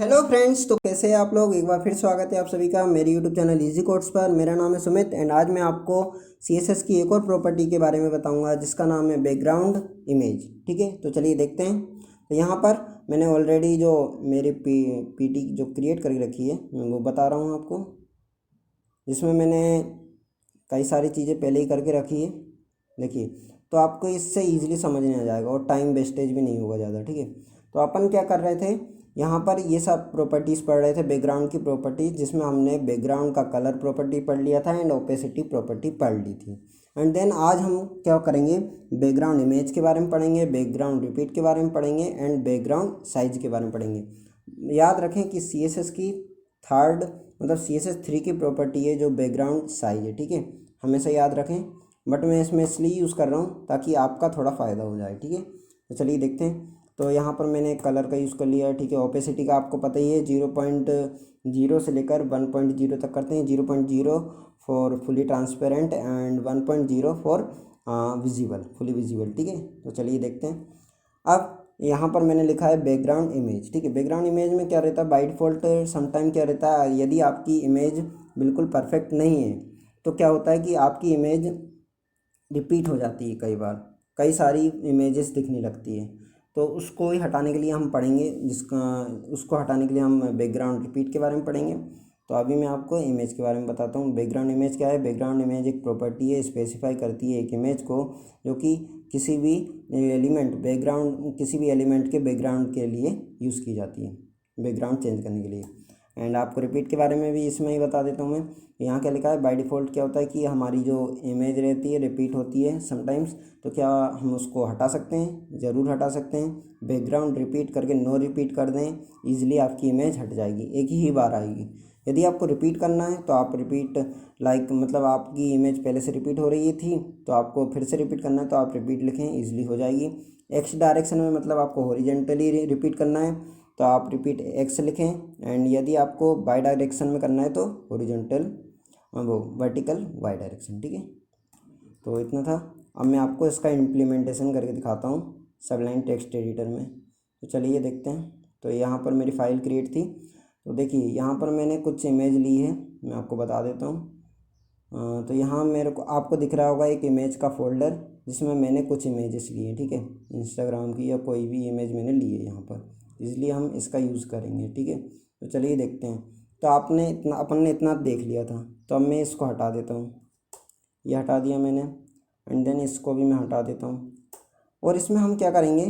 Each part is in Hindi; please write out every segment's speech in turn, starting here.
हेलो फ्रेंड्स, तो कैसे हैं आप लोग। एक बार फिर स्वागत है आप सभी का मेरे यूट्यूब चैनल इजी कोड्स पर। मेरा नाम है सुमित एंड आज मैं आपको सीएसएस की एक और प्रॉपर्टी के बारे में बताऊंगा जिसका नाम है बैकग्राउंड इमेज। ठीक है, तो चलिए देखते हैं। तो यहाँ पर मैंने ऑलरेडी जो मेरी पीटी जो क्रिएट करके रखी है मैं वो बता रहा हूँ आपको, जिसमें मैंने कई सारी चीज़ें पहले ही करके रखी है। देखिए, तो आपको इससे ईजिली समझ में आ जाएगा और टाइम वेस्टेज भी नहीं होगा ज़्यादा। ठीक है, तो अपन क्या कर रहे थे, यहाँ पर ये सब प्रॉपर्टीज़ पढ़ रहे थे, बैकग्राउंड की प्रॉपर्टीज़, जिसमें हमने बैकग्राउंड का कलर प्रॉपर्टी पढ़ लिया था एंड ओपेसिटी प्रॉपर्टी पढ़ ली थी। एंड देन आज हम क्या करेंगे, बैकग्राउंड इमेज के बारे में पढ़ेंगे, बैकग्राउंड रिपीट के बारे में पढ़ेंगे एंड बैकग्राउंड साइज के बारे में पढ़ेंगे। याद रखें कि CSS की थर्ड मतलब CSS 3 की प्रॉपर्टी है जो बैकग्राउंड साइज है। ठीक है, हमेशा याद रखें, बट मैं इसमें इसलिए यूज़ कर रहा हूँ ताकि आपका थोड़ा फ़ायदा हो जाए। ठीक है, तो चलिए देखते हैं। तो यहाँ पर मैंने कलर का यूज़ कर लिया है। ठीक है, ओपेसिटी का आपको पता ही है, 0.0 से लेकर 1.0 तक करते हैं। 0.0 for fully transparent and 1.0 for visible, fully visible. ठीक है, तो चलिए देखते हैं। अब यहाँ पर मैंने लिखा है बैकग्राउंड इमेज। ठीक है, बैकग्राउंड इमेज में क्या रहता है, बाय डिफ़ॉल्ट समटाइम क्या रहता है, यदि आपकी इमेज बिल्कुल परफेक्ट नहीं है तो क्या होता है कि आपकी इमेज रिपीट हो जाती है। कई बार कई सारी इमेजेस दिखने लगती है, तो उसको ही हटाने के लिए हम पढ़ेंगे, उसको हटाने के लिए हम बैकग्राउंड रिपीट के बारे में पढ़ेंगे। तो अभी मैं आपको इमेज के बारे में बताता हूँ। बैकग्राउंड इमेज क्या है, बैकग्राउंड इमेज एक प्रॉपर्टी है, स्पेसिफाई करती है एक इमेज को जो कि किसी भी एलिमेंट बैकग्राउंड किसी भी एलिमेंट के बैकग्राउंड के लिए यूज़ की जाती है, बैकग्राउंड चेंज करने के लिए। एंड आपको रिपीट के बारे में भी इसमें ही बता देता हूँ मैं। यहाँ क्या लिखा है, बाय डिफ़ॉल्ट क्या होता है कि हमारी जो इमेज रहती है रिपीट होती है समटाइम्स, तो क्या हम उसको हटा सकते हैं, ज़रूर हटा सकते हैं। बैकग्राउंड रिपीट करके नो रिपीट कर दें, ईजिली आपकी इमेज हट जाएगी, एक ही बार आएगी। यदि आपको रिपीट करना है तो आप रिपीट मतलब आपकी इमेज पहले से रिपीट हो रही थी तो आपको फिर से रिपीट करना है तो आप रिपीट लिखें, ईजिली हो जाएगी। एक्स डायरेक्शन में मतलब आपको हॉरिजेंटली रिपीट करना है तो आप रिपीट एक्स लिखें, एंड यदि आपको बाय डायरेक्शन में करना है तो हॉरिजॉन्टल वो वर्टिकल वाई डायरेक्शन। ठीक है, तो इतना था। अब मैं आपको इसका इम्प्लीमेंटेशन करके दिखाता हूँ सबलाइन टेक्स्ट एडिटर में। तो चलिए देखते हैं। तो यहाँ पर मेरी फ़ाइल क्रिएट थी, तो देखिए यहाँ पर मैंने कुछ इमेज ली है, मैं आपको बता देता हूँ। तो यहाँ मेरे को आपको दिख रहा होगा एक इमेज का फोल्डर जिसमें मैंने कुछ इमेजेस लिए हैं। ठीक है, इंस्टाग्राम की या कोई भी इमेज मैंने ली है यहाँ पर, इसलिए हम इसका यूज़ करेंगे। ठीक है, तो चलिए देखते हैं। तो अपन ने इतना देख लिया था, तो अब मैं इसको हटा देता हूँ। ये हटा दिया मैंने, एंड देन इसको भी मैं हटा देता हूँ। और इसमें हम क्या करेंगे,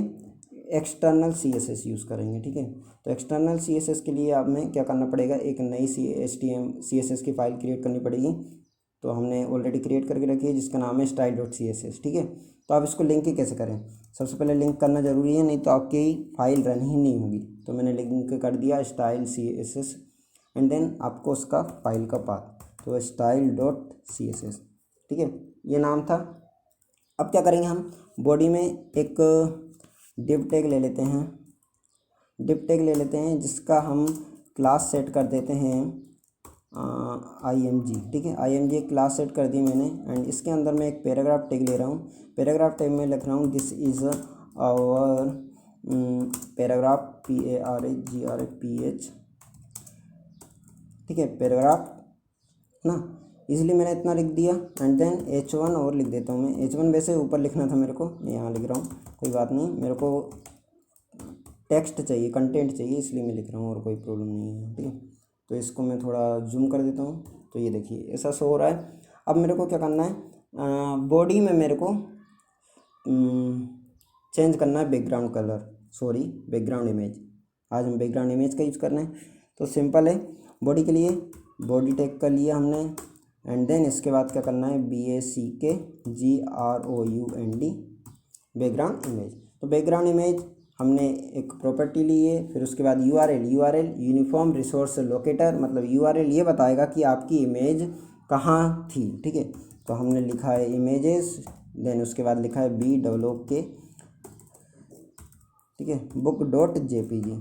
एक्सटर्नल CSS यूज़ करेंगे। ठीक है, तो एक्सटर्नल CSS के लिए अब मैं क्या करना पड़ेगा, एक नई CSS की फ़ाइल क्रिएट करनी पड़ेगी। तो हमने ऑलरेडी क्रिएट करके रखी है जिसका नाम है style.css। ठीक है, तो आप इसको लिंक कैसे करें, सबसे पहले लिंक करना ज़रूरी है, नहीं तो आपकी फ़ाइल रन ही नहीं होगी। तो मैंने लिंक कर दिया style.css एंड देन आपको उसका फाइल का पाथ, तो style.css। ठीक है, ये नाम था। अब क्या करेंगे, हम बॉडी में एक डिव टैग ले लेते हैं, जिसका हम क्लास सेट कर देते हैं img। ठीक है, img एक क्लास सेट कर दी मैंने, एंड इसके अंदर मैं एक पैराग्राफ टैग ले रहा हूँ। पैराग्राफ टैग में लिख रहा हूँ this is our paragraph, PARAGRAPH। ठीक है, पैराग्राफ ना, इसलिए मैंने इतना लिख दिया, एंड देन H1 और लिख देता हूँ मैं। H1 वैसे ऊपर लिखना था मेरे को, मैं यहाँ लिख रहा हूँ, कोई बात नहीं, मेरे को टेक्स्ट चाहिए, कंटेंट चाहिए, इसलिए मैं लिख रहा हूँ, और कोई प्रॉब्लम नहीं है। ठीक है, तो इसको मैं थोड़ा जूम कर देता हूँ, तो ये देखिए ऐसा शो हो रहा है। अब मेरे को क्या करना है, बॉडी में मेरे को चेंज करना है बैकग्राउंड कलर, बैकग्राउंड इमेज। आज हम बैकग्राउंड इमेज का यूज़ करना है, तो सिंपल है। बॉडी के लिए बॉडी टैग कर लिया हमने, एंड देन इसके बाद क्या करना है, BACKGROUND बैकग्राउंड इमेज। तो बैकग्राउंड इमेज हमने एक प्रॉपर्टी ली है, फिर उसके बाद URL यूनिफॉर्म रिसोर्स लोकेटर, मतलब URL ये बताएगा कि आपकी इमेज कहाँ थी। ठीक है, तो हमने लिखा है इमेजेस, देन उसके बाद लिखा है BOOK। ठीक है, book.jpg,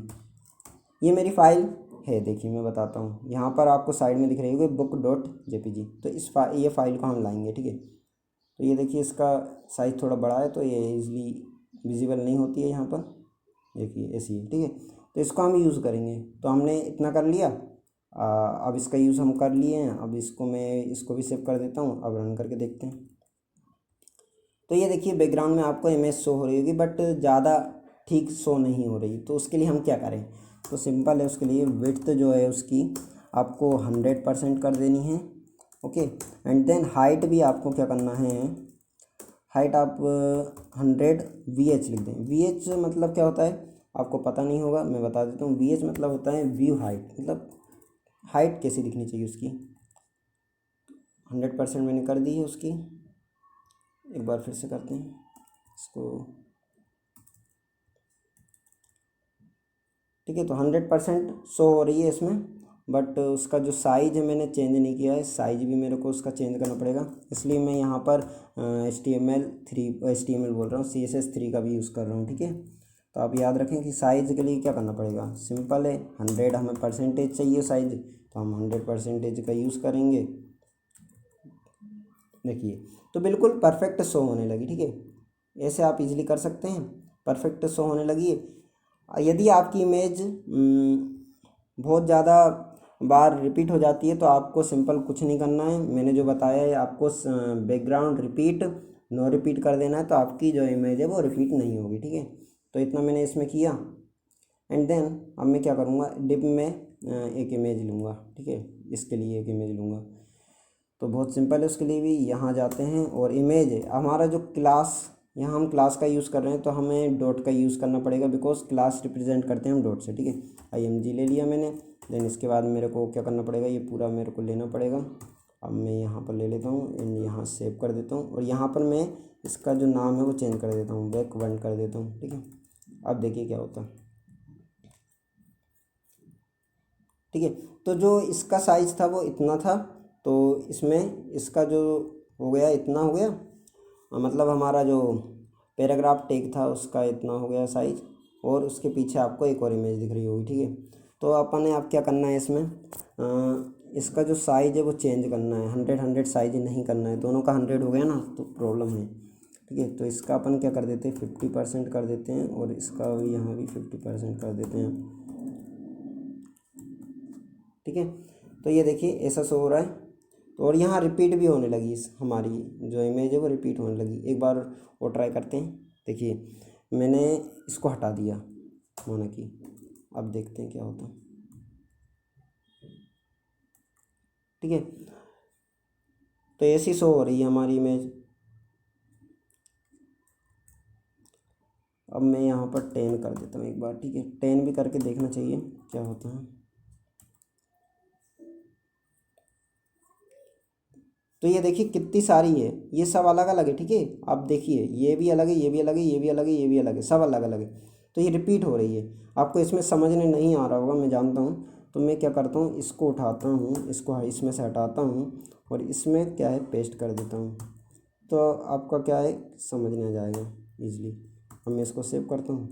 ये मेरी फ़ाइल है। देखिए मैं बताता हूँ, यहाँ पर आपको साइड में दिख रही होगी book.jpg। तो ये फ़ाइल को हम लाएंगे। ठीक है, तो ये देखिए इसका साइज़ थोड़ा बड़ा है, तो ये ईजिली विजिबल नहीं होती है यहाँ पर, देखिए ऐसी है। ठीक है, तो इसको हम यूज़ करेंगे। तो हमने इतना कर लिया। अब इसका यूज़ हम कर लिए हैं। अब इसको भी सेव कर देता हूँ। अब रन करके देखते हैं। तो ये देखिए बैकग्राउंड में आपको इमेज शो हो रही होगी, बट ज़्यादा ठीक शो नहीं हो रही। तो उसके लिए हम क्या करें? तो सिंपल है, उसके लिए विड्थ जो है उसकी आपको 100% कर देनी है। ओके, एंड देन हाइट भी आपको क्या करना है? हाइट आप 100 VH लिख दें। VH मतलब क्या होता है आपको पता नहीं होगा, मैं बता देता हूँ। VH मतलब होता है व्यू हाइट, मतलब हाइट कैसी दिखनी चाहिए उसकी। 100% मैंने कर दी है उसकी। एक बार फिर से करते हैं इसको। ठीक है, तो 100% शो हो रही है इसमें, बट उसका जो साइज़ है मैंने चेंज नहीं किया है। साइज़ भी मेरे को उसका चेंज करना पड़ेगा, इसलिए मैं यहाँ पर HTML बोल रहा हूँ, CSS3 का भी यूज़ कर रहा हूँ। ठीक है, तो आप याद रखें कि साइज़ के लिए क्या करना पड़ेगा। सिंपल है, 100 हमें परसेंटेज चाहिए साइज़, तो हम 100% का यूज़ करेंगे। देखिए, तो बिल्कुल परफेक्ट शो होने लगी। ठीक है, ऐसे आप इजीली कर सकते हैं। परफेक्ट शो होने लगी है। यदि आपकी इमेज बहुत ज़्यादा बार रिपीट हो जाती है, तो आपको सिंपल कुछ नहीं करना है। मैंने जो बताया है आपको, बैकग्राउंड रिपीट नो रिपीट कर देना है, तो आपकी जो इमेज है वो रिपीट नहीं होगी। ठीक है, तो इतना मैंने इसमें किया। एंड देन अब मैं क्या करूँगा, डिप में एक इमेज लूँगा। ठीक है, इसके लिए एक इमेज लूँगा। तो बहुत सिंपल है, उसके लिए भी यहाँ जाते हैं और इमेज है हमारा जो क्लास, यहाँ हम क्लास का यूज़ कर रहे हैं, तो हमें डॉट का यूज़ करना पड़ेगा, बिकॉज क्लास रिप्रेजेंट करते हैं हम डॉट से। ठीक है, IMG ले लिया मैंने। देन इसके बाद मेरे को क्या करना पड़ेगा, ये पूरा मेरे को लेना पड़ेगा। अब मैं यहाँ पर ले लेता हूँ एंड यहाँ सेव कर देता हूँ, और यहाँ पर मैं इसका जो नाम है वो चेंज कर देता हूँ, बैक1 कर देता हूँ। ठीक है, अब देखिए क्या होता है। ठीक है, तो जो इसका साइज़ था वो इतना था, तो इसमें इसका जो हो गया इतना हो गया। मतलब हमारा जो पैराग्राफ टेक था उसका इतना हो गया साइज़, और उसके पीछे आपको एक और इमेज दिख रही होगी। ठीक है, तो अपन ने आप क्या करना है इसमें, इसका जो साइज़ है वो चेंज करना है। 100 साइज नहीं करना है, दोनों का 100 हो गया ना तो प्रॉब्लम है। ठीक है, तो इसका अपन क्या कर देते हैं, 50% कर देते हैं, और इसका भी यहाँ भी 50% कर देते हैं। ठीक है, तो ये देखिए ऐसा शो हो रहा है। तो और यहाँ रिपीट भी होने लगी, हमारी जो इमेज है वो रिपीट होने लगी। एक बार वो ट्राई करते हैं। देखिए, मैंने इसको हटा दिया माना कि, अब देखते हैं क्या होता है। ठीक है, तो ऐसी शो हो रही है हमारी इमेज। अब मैं यहाँ पर 10 कर देता हूँ एक बार। ठीक है, 10 भी करके देखना चाहिए क्या होता है। तो ये देखिए कितनी सारी है, ये सब अलग अलग है। ठीक है, आप देखिए ये भी अलग है, ये भी अलग है, ये भी अलग है, ये भी अलग है, सब अलग अलग है। तो ये रिपीट हो रही है। आपको इसमें समझने नहीं आ रहा होगा, मैं जानता हूँ। तो मैं क्या करता हूँ, इसको उठाता हूँ, इसको इसमें से हटाता हूँ, और इसमें क्या है पेस्ट कर देता हूँ। तो आपका क्या है समझ में आ जाएगा ईजिली। अब मैं इसको सेव करता हूँ।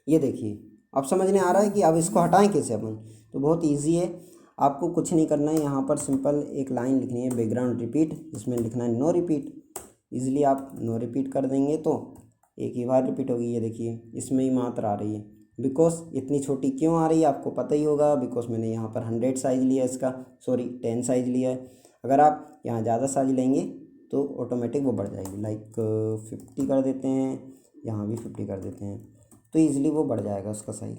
ये देखिए, अब समझ में आ रहा है कि अब इसको हटाएं कैसे अपन। तो बहुत इजी है, आपको कुछ नहीं करना है। यहाँ पर सिंपल एक लाइन लिखनी है, बैकग्राउंड रिपीट, इसमें लिखना है नो रिपीट। इजीली आप नो रिपीट कर देंगे तो एक ही बार रिपीट होगी। ये देखिए इसमें ही मात्रा आ रही है। बिकॉज इतनी छोटी क्यों आ रही है आपको पता ही होगा, बिकॉज मैंने यहाँ पर 100 साइज़ लिया है इसका, सॉरी 10 साइज़ लिया है। अगर आप यहाँ ज़्यादा साइज लेंगे तो ऑटोमेटिक वो बढ़ जाएगी। लाइक 50 कर देते हैं, यहाँ भी 50 कर देते हैं, तो ईज़िली वो बढ़ जाएगा उसका साइज,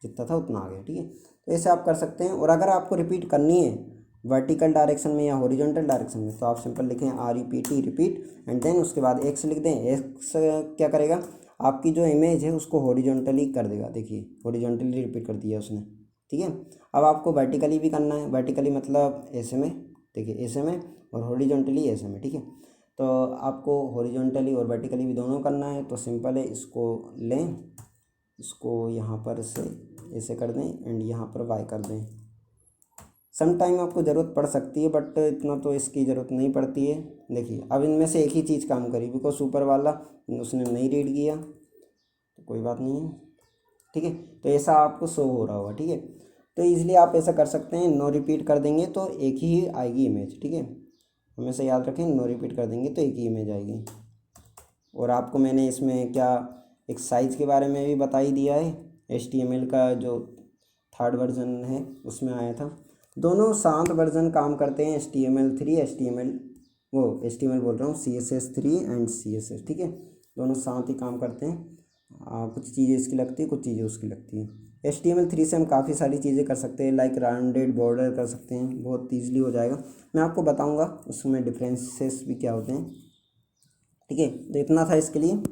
जितना था उतना आ गया। ठीक है, तो ऐसे आप कर सकते हैं। और अगर आपको रिपीट करनी है वर्टिकल डायरेक्शन में या हॉरिजॉन्टल डायरेक्शन में, तो आप सिंपल लिखें REPT रिपीट, एंड देन उसके बाद X लिख दें। X क्या करेगा, आपकी जो इमेज है उसको हॉरिजॉन्टली कर देगा। देखिए हॉरिजॉन्टली रिपीट कर दिया उसने। ठीक है, अब आपको वर्टिकली भी करना है। वर्टिकली मतलब ऐसे में, देखिए ऐसे में, और हॉरिजॉन्टली ऐसे में। ठीक है, तो आपको हॉरिजॉन्टली और वर्टिकली भी दोनों करना है। तो सिंपल है, इसको लें, इसको यहाँ पर से ऐसे कर दें, एंड यहाँ पर वाई कर दें। सम टाइम आपको ज़रूरत पड़ सकती है, बट इतना तो इसकी ज़रूरत नहीं पड़ती है। देखिए अब इनमें से एक ही चीज़ काम करी, बिकॉज ऊपर वाला उसने नहीं रीड किया, तो कोई बात नहीं है। ठीक है, तो ऐसा आपको शो हो रहा होगा। ठीक है, तो ईज़िली आप ऐसा कर सकते हैं। नो रिपीट कर देंगे तो एक ही आएगी इमेज। ठीक है, हमेशा याद रखें, नो रिपीट कर देंगे तो एक ही इमेज आएगी। और आपको मैंने इसमें क्या एक साइज़ के बारे में भी बता ही दिया है। HTML का जो थर्ड वर्जन है उसमें आया था। दोनों साथ वर्जन काम करते हैं, HTML बोल रहा हूँ, CSS3 एंड CSS, ठीक है, दोनों साथ ही काम करते हैं। कुछ चीज़ें इसकी लगती है, कुछ चीज़ें उसकी लगती है। HTML3 से हम काफ़ी सारी चीज़ें कर सकते हैं, लाइक राउंडेड बॉर्डर कर सकते हैं, बहुत ईजिली हो जाएगा। मैं आपको बताऊंगा उसमें डिफरेंसेस भी क्या होते हैं, ठीक है। तो इतना था इसके लिए।